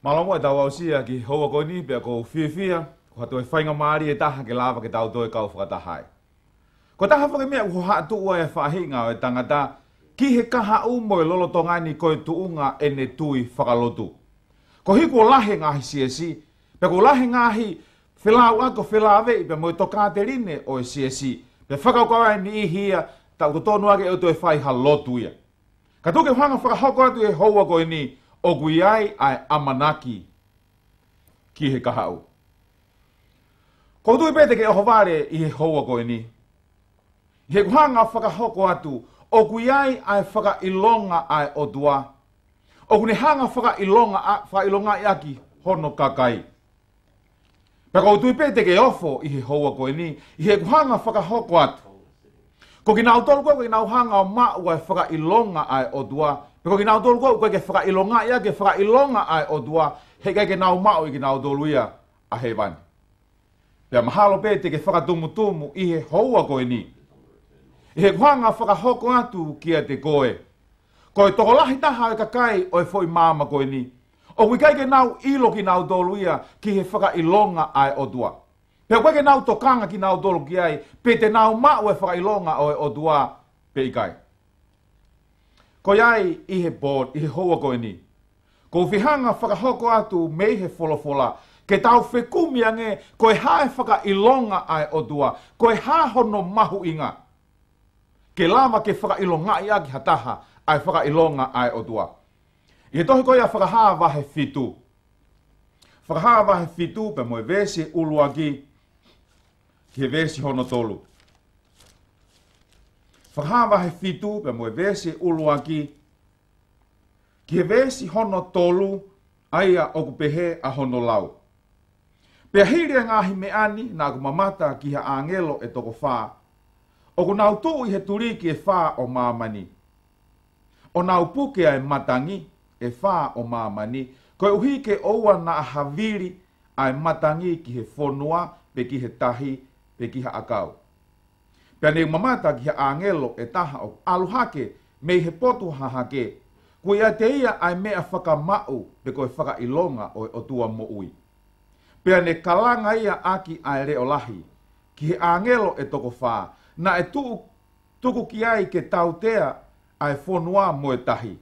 Malanga e tau ausia ki hoa ko ni pia ko whiwhia, ko hatu e whainga maari e taha ke lava ke tau toi kau whakatahai. Ko taha whakimea uho hatu ua e whahinga o e tangata, ki he kaha umo e lolo tongani koe tuunga e ne tui whakalotu. Ko hiku o lahe ngahi siesi, pia ko lahe ngahi whilau ako whilawe pia mo e toka te rine o e siesi, pia whakaukawa ni ihia, tau to tonu ake o to e whai halotu ia. Ka tuke whanga whakahoko atu e hoa koe ni, o guiai ai amanaki ki he kahau. Ko tui pete ke oho vare i he hoa koe ni. He kuhanga whakahoko atu, o guiai ai Faka'ilonga ai Otua. O kune hanga Faka'ilonga'i aki hono Kakai. Pea ko tui pete ke ofo i he hoa koe ni, i he kuhanga whakahoko atu. Ko ki nau tolu koe ki nau hanga o ma'u ai Faka'ilonga ai Otua. Ko ki nau tolu koe ke Faka'ilonga'i ia ke Faka'ilonga ai Otua, he kai ke nau ma'u i ki nau tolu ia a he vani. Pea mahalo pete ke whakatumutumu i he hoa koe ni. I he kuhanga whakahoko atu kia te koe. Koe toko lahi taha e Kakai o e foi māma koe ni. O kui kai ke nau ilo ki nau tolu ia ki he Faka'ilonga ai Otua. Pea koe ke nau tokanga ki nau tolu ki ai, pe te nau ma'u e Faka'ilonga o e Otua pe i kai. Ko iai i he board, i he hoa koe ni. Ko whihanga whakahoko atu mei he wholofola, ke tau whekumi ange, koe hae Faka'ilonga ai Otua, koe ha hono mahu inga. Ke lama ke Faka'ilonga'i aki hataha ai Faka'ilonga ai Otua. I he tohi koe a whakahaa wahe fitu. Whakahaa wahe fitu pe moe vesi uluaki, ki he vesi hono tolu. Whakahawa he fitu pe moe vesi uluaki, ki he vesi hono tolu, aia oku pehe a hono lau. Pea hiria ngahi me ani, nā ku mamata ki ha angelo e toko whā. Oku nau tuu i he turiki e whā o māmani. O nau puke ai matangi e whā o māmani, koe uhi ke oua na haviri ai matangi ki he whonua, pe ki he tahi, pe ki ha akau. Pea ne mamata ki ha angelo e taha o aluhake me he potu hahake. Kua ia te ia ai mea whakamau pe koe Faka'ilonga o e Otua mo ui. Pea ne kalanga ia aki ai reo lahi. Ki he angelo e toko whā. Na e tuku ki ai ke tautea ai whonua mo e tahi.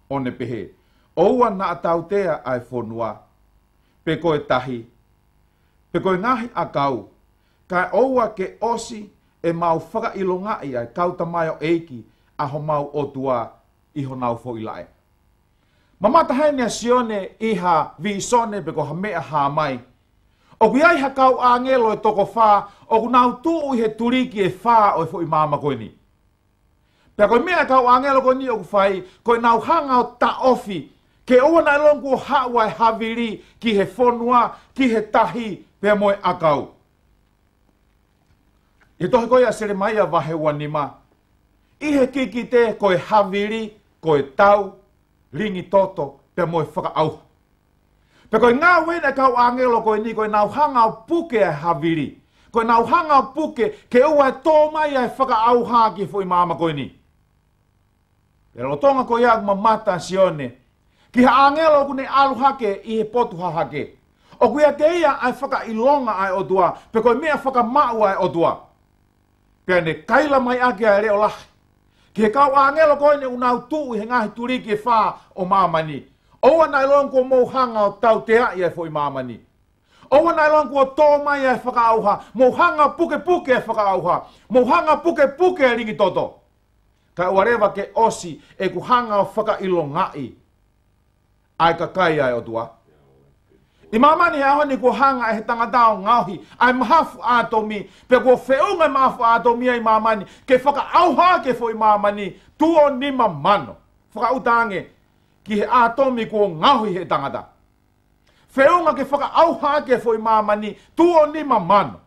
O ne pehe. Oua na tautea ai whonua. Pe koe tahi. Pe koe ngahi akau. Kai oua ke osi e mau Faka'ilonga'i ai kauta mai o eiki a ho mau Otua i ho nau fo ilae. Mamata hainea sione iha visone pe ko ha mea ha mai. O kui ai ha kau angelo e toko whā, o ku nau tuu i he turiki e whā o e fo i māma koe ni. Pea koe mea kau angelo koe ni o ku whai, koe nau hanga o ta ofi, ke oa na elongu o hawa e haviri ki he whonua, ki he tahi, pea moe akau. I tohi koe a sere mai a wahe wanima. I he kiki te koe haviri, koe tau, ringi toto, pe moe whakaauha. Pe koe ngā wena kau angelo koe ni, koe nau hanga o puke a haviri. Koe nau hanga o puke, ke ua e tō mai a whakaauha ki fo i māma koe ni. Pe rotonga koe ia mamata sione, ki ha angelo kune aluhake i he potu hahake. O kuia te ia ai Faka'ilonga ai Otua, pe koe mea whakamau ai Otua. Pea ne kaila mai ake a reo lahi. Ki he kau angelo koe ne unau tuu i he ngahi turiki e whā o māmani. Oua nai loan kua mou hanga o tau te ai e fo i māmani. Oua nai loan kua tō mai e whakaauha. Mou hanga puke puke e whakaauha. Mou hanga puke puke e ringi toto. Ka uarewa ke osi e ku hanga o Faka'ilonga'i. Ai Kakai ai Otua. I mamani he ahoni kua hanga e he tangatao ngauhi, ai mahafu atomi, pe kua whiunga mahafu atomi ai mamani, ke whakaauha ke fo i mamani, tuo nima mano. Whakautange, ki he atomi kua ngauhi he tangata. Whiunga ke whakaauha ke fo i mamani, tuo nima mano.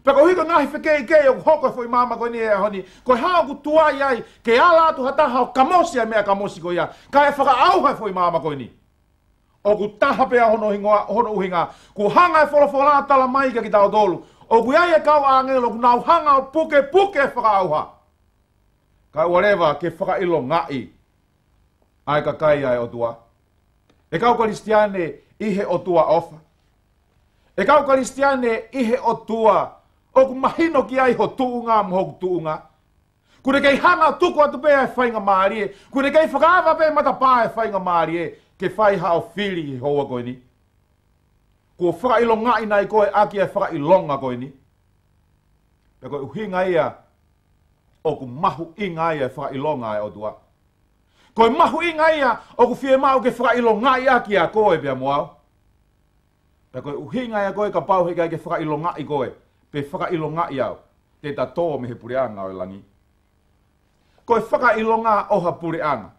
Pe kua hika ngahi whekei kei o hoko fo i mama koe ni e ahoni, koe hao ku tuai ai, ke ala atu hataha o kamosi ai mea kamosi koe ia, ka e whakaauha fo i mama koe ni. O ku taha pea hono uhinga, ku hanga e wholofola tala mai ki tau tolu. O ku ia kau angelo, ku nau hanga o puke puke whakaauha. Ka uarewa ke Faka'ilonga'i ai Kakai ai Otua. E kau Kristiane ihe Otua Ofa. E kau Kristiane ihe Otua. Oku mahino ki ai ho tuunga mo ho tuunga. Kure kei hanga tuku atu pe ai whainga maarie. Kure kei whakaava pe matapā e whainga maarie. Ke whai hao whiri i hoa koe ni. Kua Faka'ilonga'i nai koe aki e Faka'ilonga koe ni. Pe koe uhinga ia oku mahu inga ia e Faka'ilonga e Otua. Koe mahu inga ia oku fie mau ke Faka'ilonga'i aki a koe pia moao. Pe koe uhinga ia koe ka pau heka ke Faka'ilonga'i koe. Pe Faka'ilonga'i au. Te tato me he pureanga o langi. Koe Faka'ilonga oha pureanga.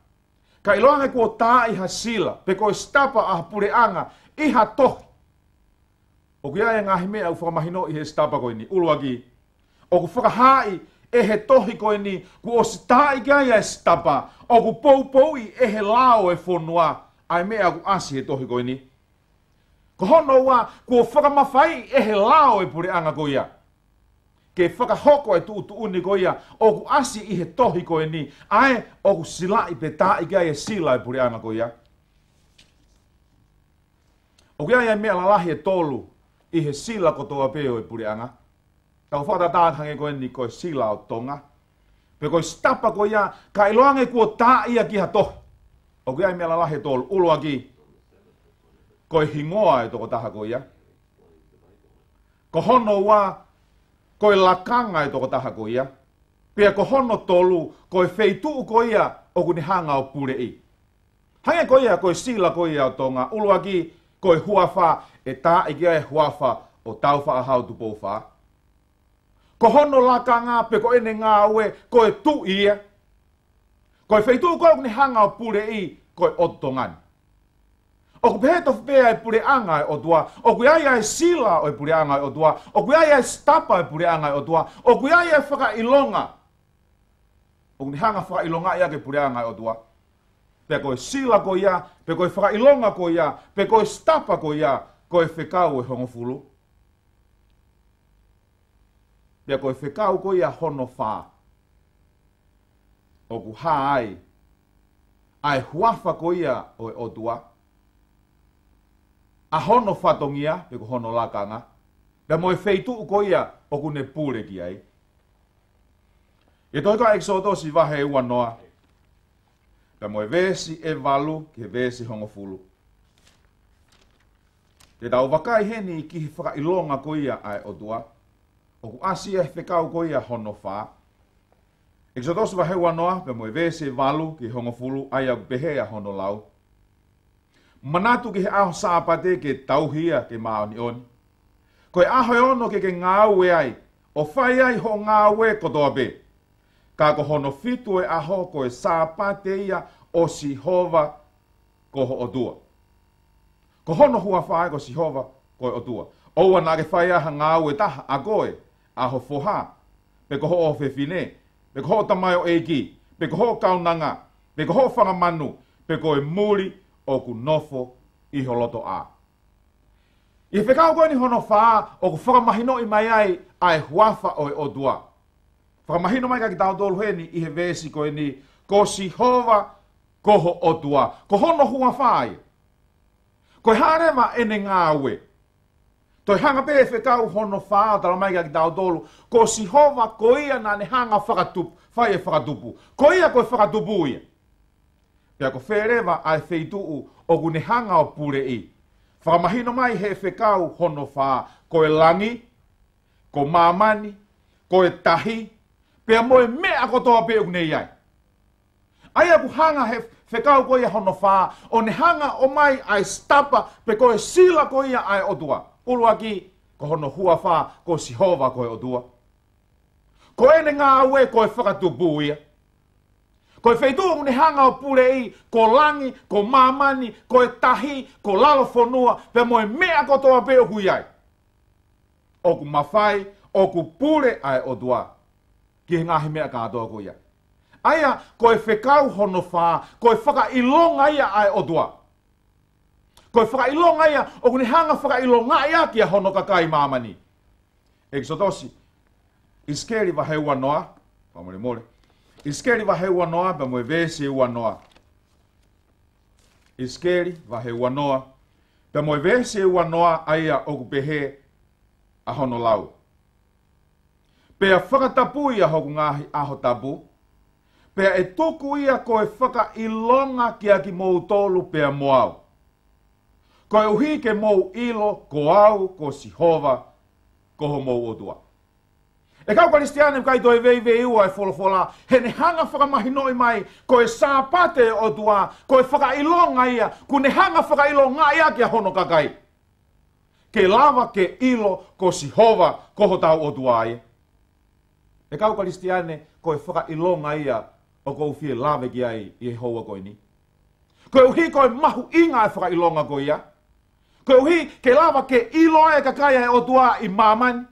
Ka iloanga kua tā iha sila. Pe koe stapa aha pureanga iha tohi. O kia e ngahi mea u whakamahino i he stapa koe ni. Uluaki. O ku whakahai e he tohi koe ni. Ku o sita i kia e stapa. O ku pou i e he lao e fonua. Ai mea ku asi he tohi koe ni. Ko hono wa ku o whakamawhai e he lao e pureanga koe ia. Ke whakahoko e tu uni koe ia. O ku asi i he tohi koe ni. Ai o ku sila i pe tā i kia e sila e pureanga koe ia. O kia e mea lalahi e tolu. I he sila kotoa peo e pureanga. Tau whakatātange koe ni koe sila o Tonga. Pe koe stapa koe ia, ka iloange kua tā ia ki ha tohi. O kia i mea lalahe tolu, uloa ki. Koe hingoa e toko taha koe ia. Ko hono wa, koe lakanga e toko taha koe ia. Pea ko hono tolu, koe feituu koe ia, o kuni hanga o pure i. Hange koe ia, koe sila koe ia o Tonga, uloa ki, koe huafa e tā i kia e huafa o tau wha ahau tupou wha. Ko hono lakanga pe ko ene ngā ue koe tu ia. Koe wheitu koe kuni hanga o pure i koe o Tongan. O ku peheto whepea e pure anga e Otua. O ku iaia e sila o e pure anga e Otua. O ku iaia e stapa e pure anga e Otua. O ku iaia e Faka'ilonga. O kuni hanga Faka'ilonga ia ke pure anga e Otua. Pe koe sila ko ia, pe koe Faka'ilonga ko ia, pe koe stapa ko ia, koe whekau e hongofulu. Pe koe whekau ko ia hono whā. O ku hā ai huafa ko ia o e Otua. A hono whatongia, pe ko hono lakanga. Pe moe wheitu ko ia, o ku ne pūre ki ai. E toi ka Exodus i wahe ua noa. Pe moe vesi e walu ke vesi hongofulu. Te tau wakai heni i ki Faka'ilonga ko ia ai Otua. O ku asi e whekau ko ia hono whā. Exodus wahe ua noa, pe moe vesi e walu ke hongofulu ai au pehea hono lau. Manatu ke he aho sāpate ke tauhia ke maoni oni. Koe aho e ono ke ngāue ai, o whai ai ho ngāue kotoa pe. Ka ko hono fitu e aho koe sāpate ia o Sihova ko ho Otua. Ko hono hua whae ko Sihova ko Otua. Oua nā ke whai aha ngāue taha a koe, aho foha, pe ko ho o whewhine, pe ko ho tamai o eiki, pe ko ho kaunanga, pe ko ho whangamanu, pe ko e muri o ku nofo i holoto a. I whekau koe ni hono whaa o ku whakamahino i mai ai huafa o e Otua. Whakamahino mai ka ki tau tolu heni i he vesi koe ni ko Sihova ko ho Otua. Ko hono hua whai. Koe hārema ene ngāue. Toi hanga pe e whekau hono whaa tala mai ka ki tau tolu. Ko Sihova ko ia na ne hanga whakatupu. Whai e whakatupu. Ko ia koe whakatupu ia. Pea ko wherewa ai wheituu o ku ne hanga o pure i. Whakamahino mai he whekau hono whaa. Ko e langi, ko mamani, ko e tahi, pea moe mea kotoa pe u nei ai. Ai aku hanga he whekau ko ia hono whaa, o ne hanga o mai ai stapa, pe ko e sila ko ia ai Otua. Ulua ki, ko hono hua whaa, ko Sihova ko e Otua. Ko ene ngā ue ko e whakatupu ia. Ko e wheitua ne hanga o pure i, ko langi, ko mamani, ko e tahi, ko lalo fonua, pe moe mea kotoa pe o hui ai. O ku mawhai, o ku pure ai Otua. Ki ngahi mea kātoa ko ia. Aia, ko e whekau hono whaa, ko e Faka'ilonga ia ai Otua. Ko e Faka'ilonga ia, o ku ne hanga Faka'ilonga'i ia kia hono Kakai mamani. Exodosi, iskeri wa heua noa, pamole mole. Iskeri wa heua noa, pa moe vesi ua noa. iskeri va he wanoa, pe moe vese wanoa aia o pehe a hono lau. Pea whakatapu ia hoku ngahi aho tapu, pea e tuku ia koe whakailonga kia ki mou tolu pea moau. Koe uhi ke mou ilo, ko au, ko sihova, ko ho mou otua. E kau kalistiane kai toi vei ua e folofola, he ne hanga whakamahinoi mai, koe sāpate otua, koe whakailonga ia, ku ne hanga whakailonga ia kia hono kakai. Ke lava, ke ilo, ko sihova, ko ho tau otua ia. E kau kalistiane koe whakailonga ia, o kou fie lave ki ai i hoa koe ni. Koe uhi koe mahu inga e whakailonga koe ia. Koe uhi ke lava ke ilo e kakai e otua i mamani.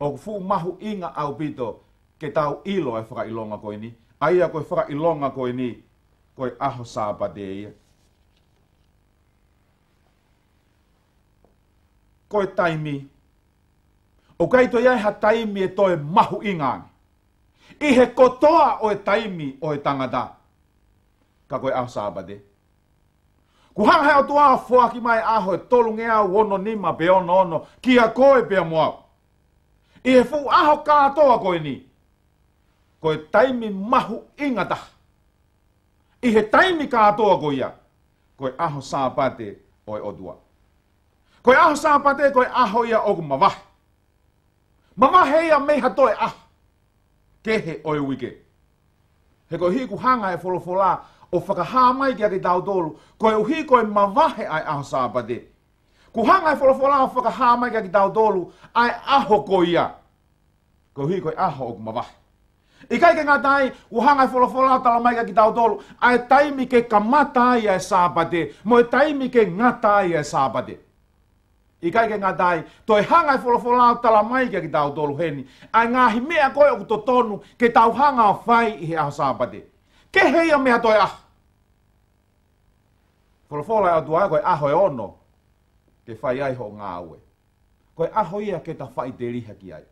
O fu mahu inga au pito ke tau ilo e whakailonga koe ni. Aia koe whakailonga koe ni, koe aho sāpate ia. Koe taimi. O kai toi ai ha taimi e toi mahu inga. I he kotoa o e taimi o e tangata. Ka koe aho sāpate. Ku hanga hea tua a whuaki mai aho e tolu ngea wono nima pe ono kia koe pea moau. I he fu aho kātoa koe ni. Koe taimi mahu ingata. I he taimi kātoa koe ia. Koe aho sāpate o e otua. Koe aho sāpate koe aho ia oku mawahe. Mawahe ia meha toe aho. Kehe o e wike. He koe hiku hanga e folofola o whakahāmai kia ki tau tolu. Koe uhi koe mawahe ai aho sāpate. Ku hanga e folofola o whakahāmai kia ki tau tolu ai aho koe ia. Koe uhi koe aho o mawahe. I kai ke ngā tai, u hanga e folofola tala mai kia ki tau tolu, ai taimi ke kamata ia e sāpate, mo e taimi ke ngata ia e sāpate. I kai ke ngā tai, toi hanga e folofola tala mai kia ki tau tolu heni, ai ngāhi mea koe o kuto tonu ke tau hanga o whai i he aho sāpate. Ke heia mea toi aho. Folofola e atua koe aho e ono, ke whai ai ho ngā ue. Koe aho ia ke ta whai te riha ki ai.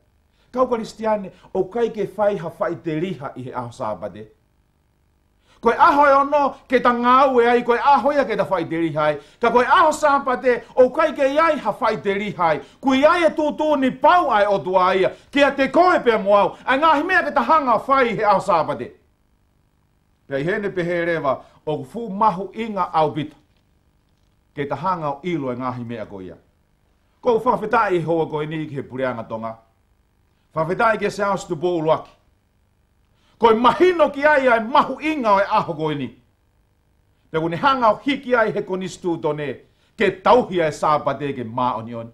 Kau karistiane, o kai ke whai ha whai te riha i he aho sāpate. Koe aho e ono ke ta ngā ue ai, koe aho ia ke ta whai te riha ai. Ka koe aho sāpate, o kai ke iai ha whai te riha ai. Kui iai e tūtū ni pau ai o tua ia, kia te koe pia moau, ai ngāhi mea ke ta hanga whai he aho sāpate. Pea i hene pehe rewa, o fu mahu inga au pita. Ke ta hanga o ilo e ngāhi mea ko ia. Kou whawhetai e hoa koe ni ki he pureanga tonga. Whawhetai ke se austu pōulu aki. Koe mahino ki ai ai mahu inga o e aho koe ni. Pea kune hanga o hiki ai he konistu tone, ke tauhia e sāpate ke maa oni oni.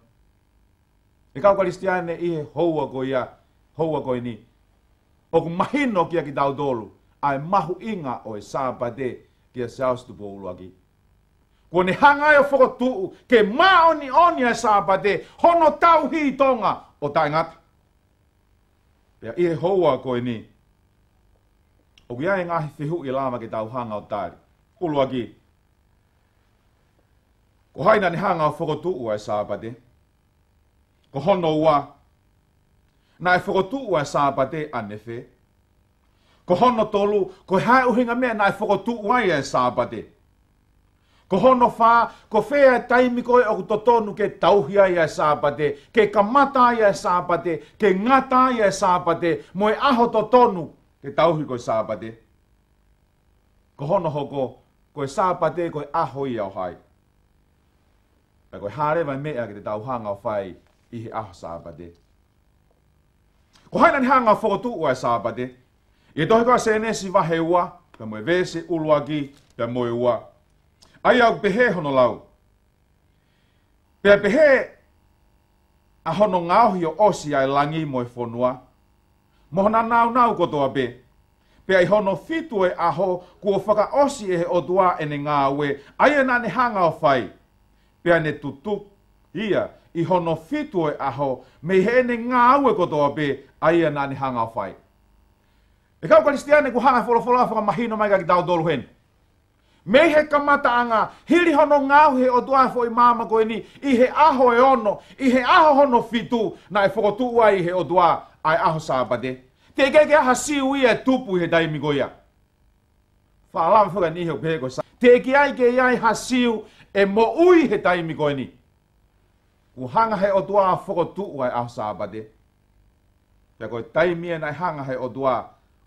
E kau karistiane i he hoa koe ia, hoa koe ni. O ku mahino kia ki tau tolu, ai mahu inga o e sāpate kia se austu pōulu aki. Kone hanga e o whakotuu, ke maa oni oni e sāpate, hono tau hi tonga o tai ngata. Pea i he hoa koe ni. O kia e ngahi whihu i lama ke tau hanga o tāri. Ulua ki. Ko haina ni hanga o whakotuu e sāpate. Ko hono ua. Na e whakotuu e sāpate anefe. Ko hono tolu, ko hae uhinga mea na e whakotuu ai e sāpate. Ko hono whā, ko whea taimi koe o kutotonu ke tauhia ia e sāpate, ke kamata ia e sāpate, ke ngata ia e sāpate, mo e aho totonu ke tauhi koe sāpate. Ko hono hoko, koe sāpate koe aho ia o hai. Pea koe hārewa mea ke te tauhanga o whai i he aho sāpate. Ko haina ni hanga o whakotu ua e sāpate, i tohi koe se nesi wahe ua, pea moe vese ulua ki, pea moe ua. Ai au pehe hono lau. Pea pehe a hono ngauhi o osi ai langi mo e fonua. Mohona nau kotoa pe. Pea i hono fitu e aho kua whaka osi e he otua e ne ngāwe. Ai e nane hanga o whai. Pea ne tutuk ia i hono fitu e aho me he ne ngāwe kotoa pe. Ai e nane hanga o whai. E kau karistiane ku hanga wholofola whaka mahino mai ka ki tau dolu hen. Me he kamata anga, hiri hono ngau he o tua fo i mama koe ni, i he aho e ono, i he aho hono fitu, na e whakotu ai he o tua ai aho sāpate. Te keke aha siu ia tupu i he taimi koe ia. Whaalama whaka ni he o pehe koe sa. te ki ai ke iai hasiu e mo ui he taimi koe ni. Ku hanga he Otua whakotu ai au sāpate. Pea koe taimi e nai hanga he Otua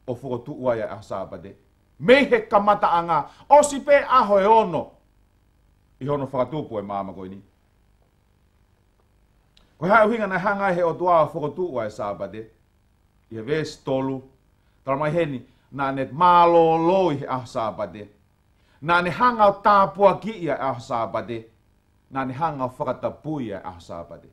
o whakotu ai au sāpate. Mei he kamata anga, o si pe aho e ono. I hono whakatupu e māma koe ni. Koe hae uhinga nai hanga he Otua o whakotu ai sāpate. I he vesi tolu. Tara mai heni, nā ne mālo loi he au sāpate. Nā ne hanga o tāpua ki ia au sāpate. Nā ne hanga o whakatapui ia au sāpate.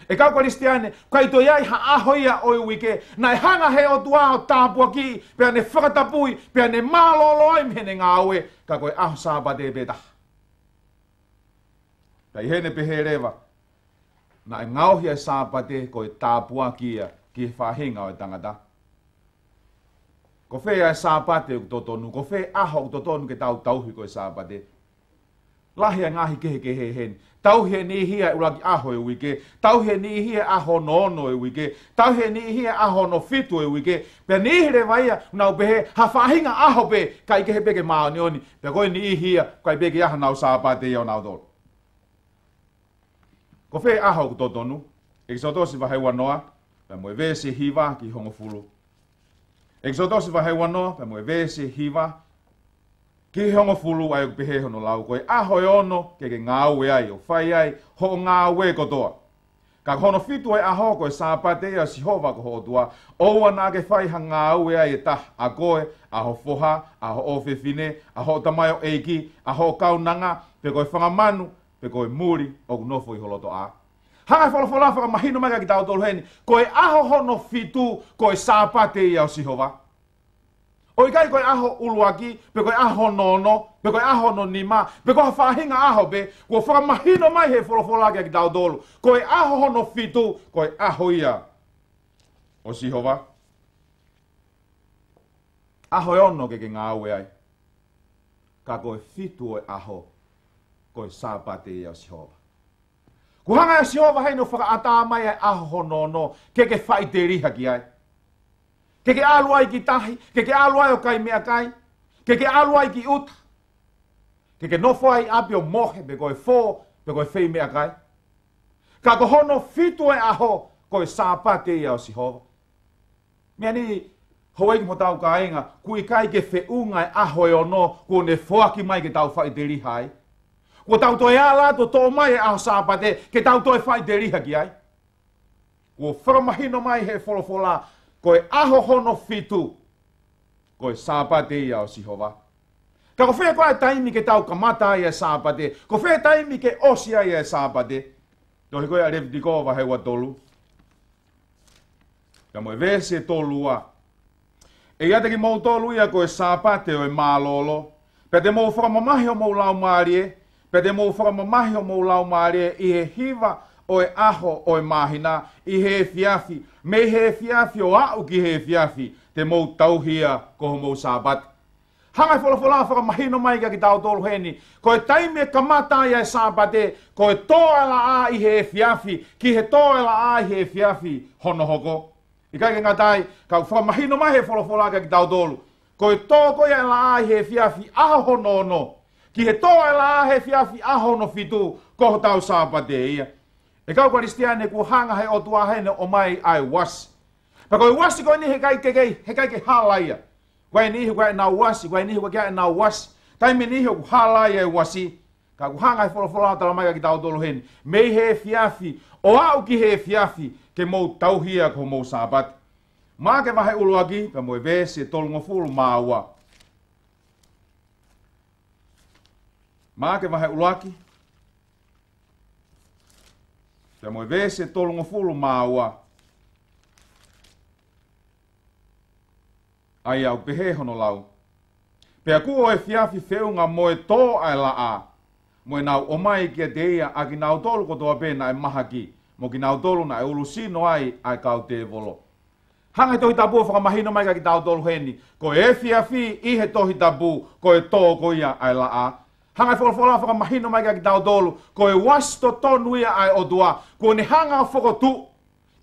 E kau Kristiane, kai to iai ha aho ia oi wike, nai hanga he Otua o tāpua ki, pea ne whakatapui, pea ne māloloi mhene ngā ue, ka koe au sāpate e beta. Kai hene pehe rewa, nai ngauhi e sāpate koe tāpua ki ia, ki whahinga o e tangata. Ko whea e sāpate o totonu, ko whea aho o totonu ke tau tauhi koe sāpate. Lahi a ngahi kehe hen. Tauhi e ni hia uraki aho e wike. Tauhi e ni hia aho no ono e wike. Tauhi e ni hia aho no fitu e wike. Pea ni hire waia nau pehe ha whahinga aho pe kai kehe peke maa ni oni. Pea koe ni hia kai peke aha nau sāpate iau nau tolu. Ko whea aho o totonu. Exodosi wa hei wanoa. Pea moe vese hiva ki hongo fulu. Exodosi wa hei wanoa. Pea moe vese hiva ki hongo fulu ai pehe hono lau koe aho e ono ke ngā ue ai o whai ai ho ngā ue kotoa. Ka hono fitu ai aho koe sāpate ia si hova ko Otua. Oua nā ke whai ha ngā ue ai e tah a koe, aho foha, aho ofefine, aho tamai o eiki, aho kaunanga, pe koe whangamanu, pe koe muri o nofo i holoto a. Hanga whalafola whaka mahino mai ki tau tolu heni, koe aho hono fitu koe sāpate ia o si hova. O i kai koe aho uluaki, pe koe aho nono, pe koe aho no nima, pe koe whahinga aho be, koe whakamahino mai he wholofola ki tau tolu. Koe aho hono fitu, koe aho ia o Sihova. Aho e ono ke ngā ue ai. Ka koe fitu o aho, koe sāpate ia o Sihova. Kuhanga e Sihova hei no whakaata mai ai aho nono, ke whai te riha ki ai. Ke aluai ki tahi, ke aluai o kai mea kai, ke aluai ki uta, ke nofo ai api o mohe, pe koe fō, pe koe whei mea kai. Ka ko hono fitu e aho, koe sāpate ia o Sihova. Mea ni, hoa iki mo tau ka inga, kui kai ke whiunga e aho e ono, ko ne whoaki mai ke tau whai te riha ai. Ko tau toi ala to tō mai e aho sāpate, ke tau toi whai te riha ki ai. Ko whakamahino mai he wholofola, koe aho hono fitu, koe sāpate ia o Sihova. Ka ko whea koe taimi ke tau kamata ia sāpate, ko whea taimi ke osia ia sāpate. Tohi koe a revdiko wa hewa tolu. Ka moe vese tolua. E iata ki mou tolu ia koe sāpate o e mālolo. Pe te mou whakamamahi o mou lau maarie, pe te mou whakamamahi o mou lau maarie i he hiva o e aho o e mahina, i he fiafi, me he fiafi o au ki he fiafi, te mou tauhia ko mou sāpate. Hangai whalafola whakamahino mai ki tau tolu heni, koe taime kamata ia e sāpate, koe tōela a i he fiafi, ki he tōela a i he fiafi hono hoko. I kai ke ngatai, ka whakamahino mai he whalafola ki tau tolu, koe tōko ia la a i he fiafi aho hono ono, ki he tōela a he fiafi aho no fitu, ko tau sāpate ia. E kau Kristiane ku hanga he Otua hene o mai ai wasi. Pa koe wasi koe ni he kai ke halaia. Koe ni hi koe nau wasi, koe ni hi koe nau wasi. Taime ni hi ku halaia e wasi. Ka ku hanga he wholofola tala mai ki tau tolu hene. Mei he fiafi, o au ki he fiafi, ke mou tauhia ko mou sāpate. Mā ke wahe uluaki, pa moe vese tolu ngofulu māua. Mā ke wahe uluaki, te moe vese tolu ngofulu māua. Ai au pehe hono lau. Pea kuo e fiafi whiunga moe tō ai la a. Moe nau omai kia te ia a ki nau tolu kotoa pēna e mahaki. Mo ki nau tolu na e ulusino ai kau te volo. Hanga tohi tapu whakamahino mai ka ki tau tolu heni. Ko e fiafi i he tohi tapu ko e tō ko ia ai la a. Hanga wholofola whakamahino mai ka ki tau tolu, ko e wasto tonu ia ai Otua, ko ne hanga whakotu,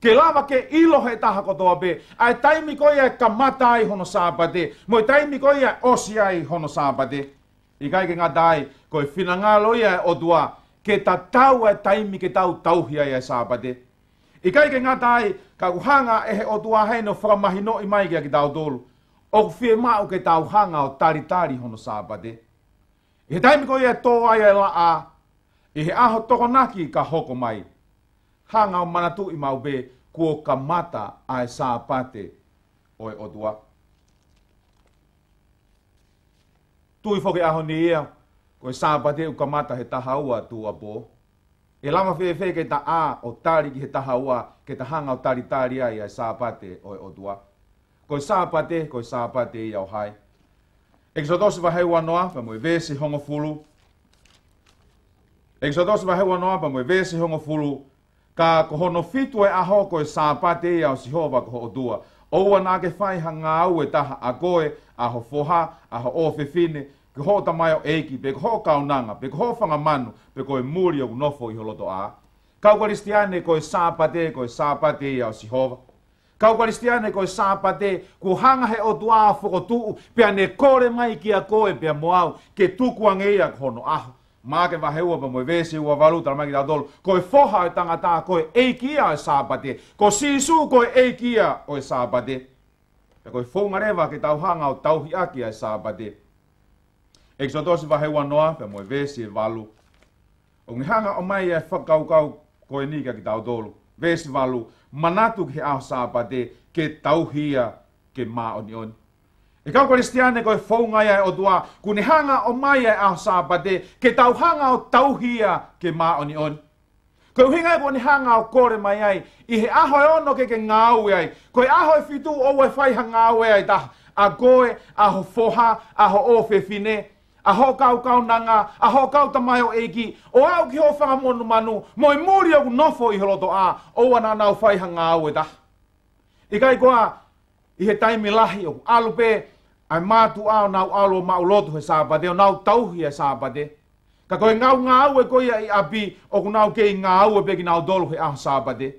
ke lava ke ilo he taha kotoa pe, ai taimi ko ia kamata ai hono sāpate, mo taimi ko ia osi ai hono sāpate. I kai ke ngatai ko finangalo ia Otua ke tatau e taimi ke tau tauhia ia Sabate. I kai ke ngatai ka uhanga e he Otua heno whakamahino i mai kia ki tau tolu. O fie mau ke tau hanga o tari hono Sabate. I he taimi ko ia tō ai e la a, i he aho tokonaki ka hoko mai. Hanga o manatu i mau be kua ka mata ai Sabate o e Otua. Tui foke aho ni ia, ko e Sabate u ka mata he taha ua tu a po. E lama whewhe ke ta a o tari ki he taha ua, ke ta hanga o tari ai ai Sabate o e Otua. Ko e Sabate i au hai. Exodosi wa hewa noa, pa moe vesi hongo fulu. Exodosi wa hewa noa, pa moe vesi hongo fulu. Ka kohono fitu e aho ko e Sabate i au sihova ko Otua. Oua nā ke whai hanga au e taha a koe, aho foha, aho o fefine, ke ho tamai o eiki, pe ko ho kaunanga, pe ko ho whangamanu, pe ko e muri o nofo i holoto a. Kau karistiane ko e Sabate i au sihova. Kau karistiane ko e Sabate, ku hanga he Otua a whokotuu, pea ne kore mai ki a koe pea moau, ke tukuangeia ko hono aho. Mā ke waheua pa moe vesi ua walu tala mai ki tau tolu. Ko e foha e tangata ko e eikia e Sabate. Ko sisu ko e eikia o e Sabate. E ko e whaungarewa ke tau hanga o tauhi aki e Sabate. Exodosi waheua noa pa moe vesi e walu. O ngi hanga o mai e whakaukau ko e nika ki tau tolu. Vesi walu. Manatu ke aho Sabate ke tauhia ke maa oni oni. E kau karistiane ko e whaungai ai Otua, kune hanga o mai ai aho Sabate, ke tau hanga o tauhia ke maa oni oni. Ko e hingai ko ni hanga o kore mai ai, i he aho e ono ke ngāue ai, ko e aho e fitu o e whaiha ngāue ai taha, a koe, aho foha, aho o fefine, aho kau nanga, aho kau tamai o eiki, o au ki ho whangamonu manu, mo i muri o nofo i holoto a, o ana nau whaiha ngāue taha. I kai koa, i he taimi lahi o alupe, ai mātu ao nau alo maulotu he Sabate, o nau tauhi he Sabate. Ka koe ngau e koia i api, o ku nau kei ngau e peki nau dolu he aho Sabate.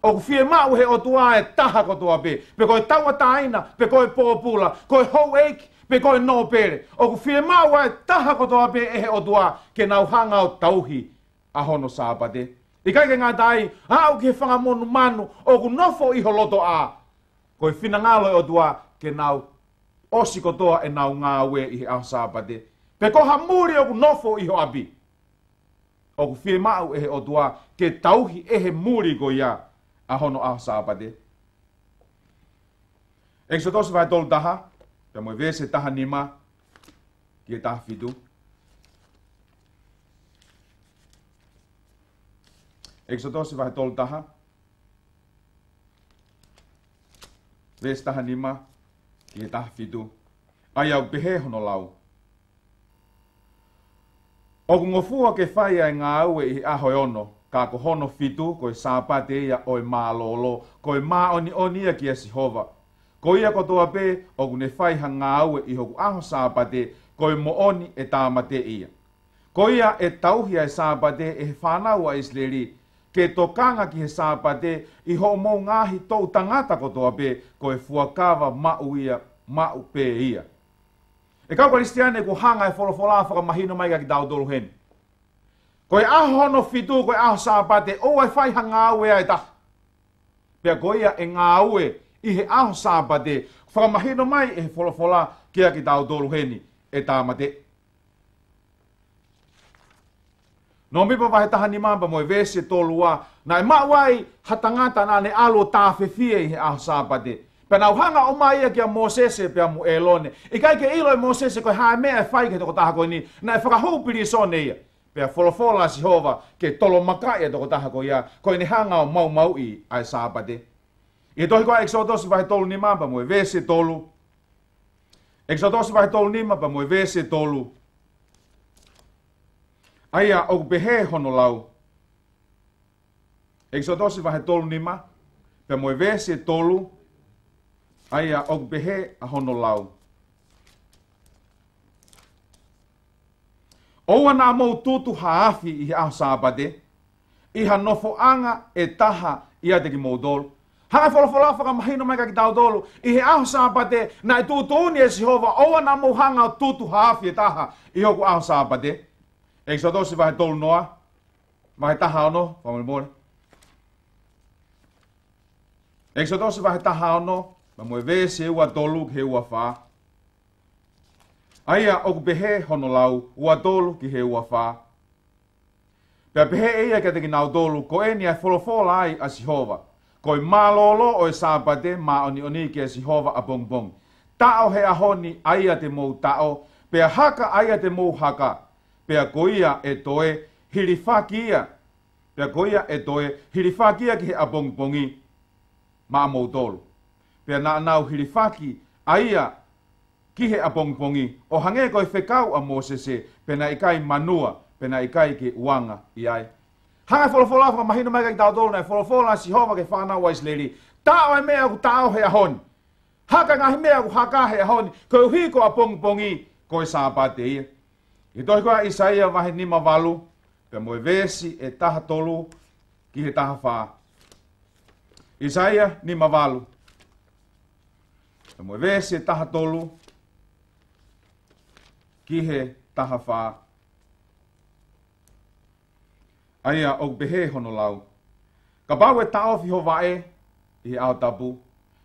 O ku fie mau he Otua e taha kotoa pe koe taua taina, pe koe pōpula, koe hou eiki, pe koe no pere. O ku fie mau e taha kotoa pe e he Otua, ke nau hanga o tauhi a hono Sabate. I kai ke ngā tai, au ki he whangamonu manu, o ku nofo i holoto a, koe whinangalo e Otua, ke nau osi kotoa e nau ngāue i he aho Sabate. Pe ko hamuri o ku nofo i ho api. O ku fie mau e he Otua ke tauhi e he muri ko ia a hono aho Sabate. Exodosi vai tolu taha, pe moe vese taha nima, ki e taha fitu. Exodosi vai tolu taha, vese taha nima, ki e taha fitu, ai au pehe hono lau. O ku ngofua ke whai ai ngā aue i aho e ono, ka ko hono fitu, ko e Sabate ia o e mālolo, ko e mā oni ia ki e Sihova. Ko ia kotoa pe, o ku ne whai ha ngā aue i hoku aho Sabate, ko e mooni e tāmate ia. Ko ia e tauhia e Sabate e he whanau a Isleri, ke tokanga ki he Sabate i ho mou ngahi tou tangata kotoa pe, ko e fuakawa mau ia, mau pe ia. E kau karistiane ko hanga e wholofola whakamahino mai ka ki tau tolu heni. Ko e aho hono fitu, ko e aho Sabate, o e whai ha ngā aue ai taha. Pea ko ia e ngā aue i he aho Sabate, whakamahino mai e he wholofola kia ki tau tolu heni e tāmate. No mipa wahe taha ni mamba mo e vese tolua, na e mawai hatangata na ne alo tāwhewhia i he aho Sabate. Pea nau hanga o mai ia kia Mosese pea mu elone. I kai ke ilo e Mosese koe hae mea e whai ke toko taha koe ni, na e whakahupiri sone ia. Pea wholofola Sihova ke tolo makai e toko taha koe ia, koe ni hanga o mau i ai Sabate. I tohi koe Exodosi wahe tolu ni mamba mo e vese tolu. Exodosi wahe tolu ni mamba mo e vese tolu. Aia o pehe hono lau. Exodosi wahe tolu ni ma, pea mo e vese tolu. Aia o pehe a hono lau. Oua nā mou tutu haafi i aho Sabate, i ha nofo anga e taha ia te ki mou dolu. Hanga wholofola whakamahino mai ka ki tau tolu, i he aho sāpate, na i tūtūni e Sihova, oa na mo hanga o tūtu haafi e taha, i hoku aho sāpate. Exodosi vahe tolu noa, vahe taha ono, whamole. Exodosi vahe taha ono, ma moe vese e ua tolu ki he ua wha. Aia oku pehe hono lau, ua tolu ki he ua wha. Pea pehe eia ke te ki nau tolu, ko e ni ai wholofola ai a Sihova. Koi malolo o e sāpate ma oni oni ke Sihova a bong bong. Tao he ahoni aia te mou tao, pea haka aia te mou haka. Pea koia e toe hirifakia. Pea koia e toe hirifakia ki he a bong bongi ma mou tolu. Pea na nau hirifaki aia ki he a bong bongi. O hange koi whekau a Mosese, pena ikai manua, pena ikai ke uanga iai. Hanga wholofola whaka mahino mai ka ki tau tolu nei wholofola Sihova ke whanau wa Isleri. Tao e mea ku tao he ahoni. Haka ngahi mea ku haka he ahoni. Ko uhi ko a pongi ko e sāpate ia. I tohi koa Isaia vahe nima walu. Pea moe vesi e taha tolu ki he taha wha. Isaia nima walu. Pea moe vesi e taha tolu ki he taha wha. Aia o behe hono lau. Ka pau e tao fi ho vae i ao tapu.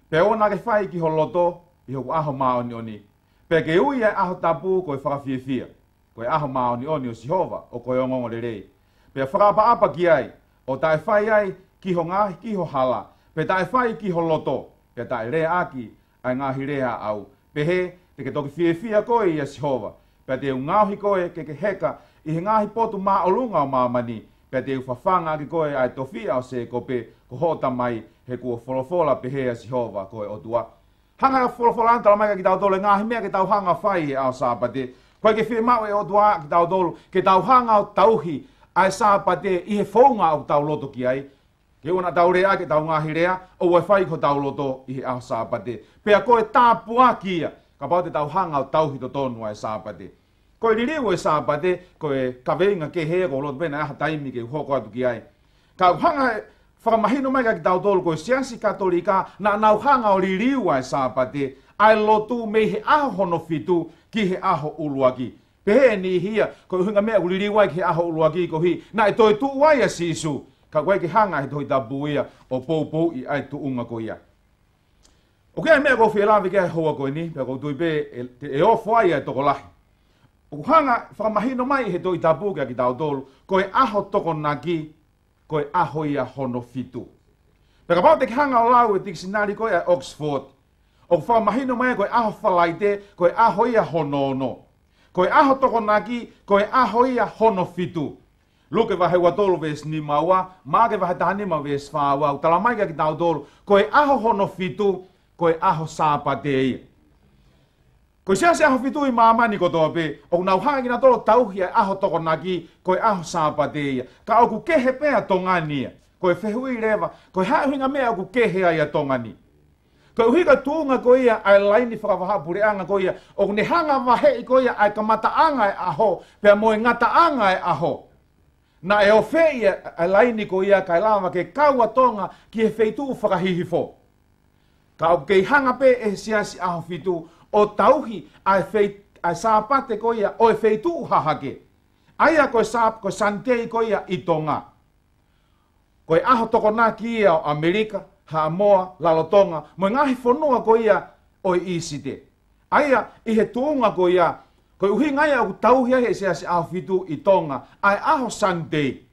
Pe ona ke whai ki ho loto i ho aho maoni oni. Pe ke ui e aho tapu ko e whakawhiawhia. Ko e aho maoni oni o Sihova o ko e ongongo le rei. Pe whakapa apa ki ai. O tae whai ai ki ho ngahi ki ho hala. Pe tae whai ki ho loto. Pe tae rea aki ai ngahi rea au. Pe he te ke toki whiawhia koe i a Sihova. Pe te ungauhi koe ke heka i he ngahi potu maa olunga o maa mani. Pea te uwhawhanga ki koe ai tofia o se ko pe ko hota mai he kua wholofola pe hea Sihova koe Otua. Hanga wholofola antala mai ka ki tau tolu ngahi mea ke tau hanga whai he ao sāpate. Koe ke whimau e Otua ki tau tolu ke tau hanga o tauhi ai sāpate i he whaunga o tau loto ki ai. Ke una tau rea ke tau ngahi rea o e whai ko tau loto i he ao sāpate. Pea koe tāpua kia ka pau te tau hanga o tauhi to tonu ai sāpate. Koe ririu e sāpate, koe kaweinga ke hea ko loto pena aha taimi ke hoko atu ki ai. Ka hanga whakamahino mai ka ki tau tolu koe siansi katolika na nau hanga o ririu ai sāpate ai lotu mei he aho hono fitu ki he aho uluaki. Pehe ni hia, koe hunga mea ririu ai ki he aho uluaki ko hi, na e toi tu wai a sisu, ka koe ki hanga he toi tabu ia o pou i ai tu unga ko ia. O kia mea ko whielawi kia hoa koe ni, pia ko tui pe e ofo ai ai toko lahi. O hanga whakamahino mai he toi tapu kia ki tau tolu, koe aho toko naki, koe aho ia hono fitu. Peka pau te ki hanga o lau e dictionary koe a Oxford. O whakamahino mai koe aho whalaite, koe aho ia hono ono. Koe aho toko naki, koe aho ia hono fitu. Luke vahe ua tolu ves ni maua, maake vahe tahanima ves whaua, tala mai kia ki tau tolu, koe aho hono fitu, koe aho sāpate ia. Koe sia se aho fitu i mamani ko toa pe, o nau hanga kina tolo tauhi ai aho toko naki, koe aho sāpate ia. Ka oku kehe pea tongania, koe whehui rewa, koe hauhinga mea oku kehe ai a tongani. Koe uhika tuunga ko ia ai laini whakawahapurianga ko ia, o ne hanga wahe ko ia ai kamataanga e aho, pea moe ngataanga e aho. Na e o whei ai laini ko ia kai lama ke kaua tonga ki he wheitu whakahihifo. Ka oku kei hanga pe e siasi aho fitu, o tauhi ai sāpate ko ia o e wheitu hahake. Aia koe ko santei ko ia i tonga. Koe aho toko nā ki ia o Amerika, Hamoa, Lalotonga, mo ngahi whanua ko ia o i isite. Aia i he tuunga ko ia, koe uhi ngai au tauhi ai se asi aho fitu i tonga, ai aho santei.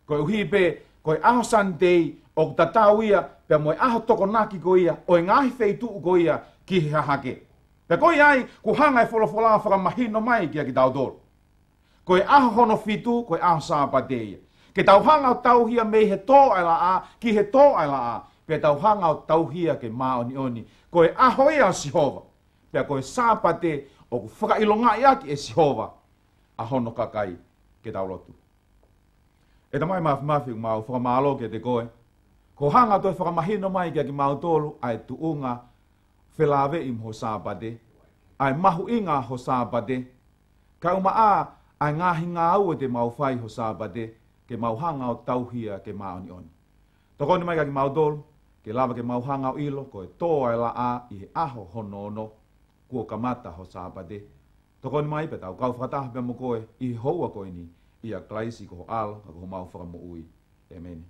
Koe uhi pe, koe aho santei o tatau ia, pe mo aho toko nā ki ko ia, o ngahi wheitu ko ia ki he hahake. Pe koe ai, ku hanga e wholofola whakamahino mai kia ki tau tolu. Koe aho hono fitu, koe aho sāpate ia. Ke tau hanga o tauhia mei he tō ai la a, ki he tō ai la a. Pe tau hanga o tauhia ke maoni oni. Koe aho ia o Sihova. Pe koe sāpate o ku Faka'ilonga'i aki e Sihova. A hono Kakai ke tau lotu. E tamai mafi mau whakamalo ke te koe. Ko hanga toi whakamahino mai kia ki mau tolu ai tuunga whelawe im ho sāpate, ai mahu inga ho sāpate, ka uma a ai ngahi ngā ua te mau whai ho sāpate, ke mau hanga o tauhia ke maoni oni. Toko ni mai ka ki mau tolu, ke lava ke mauhanga o ilo ko e toa e la a i he aho honono kua kamata ho sāpate. Tokoni mai pe tau kau whakataha pe mo koe i he houa koe ni i a klaisi ko ho alo ka ko mau whakamu ui. Amen.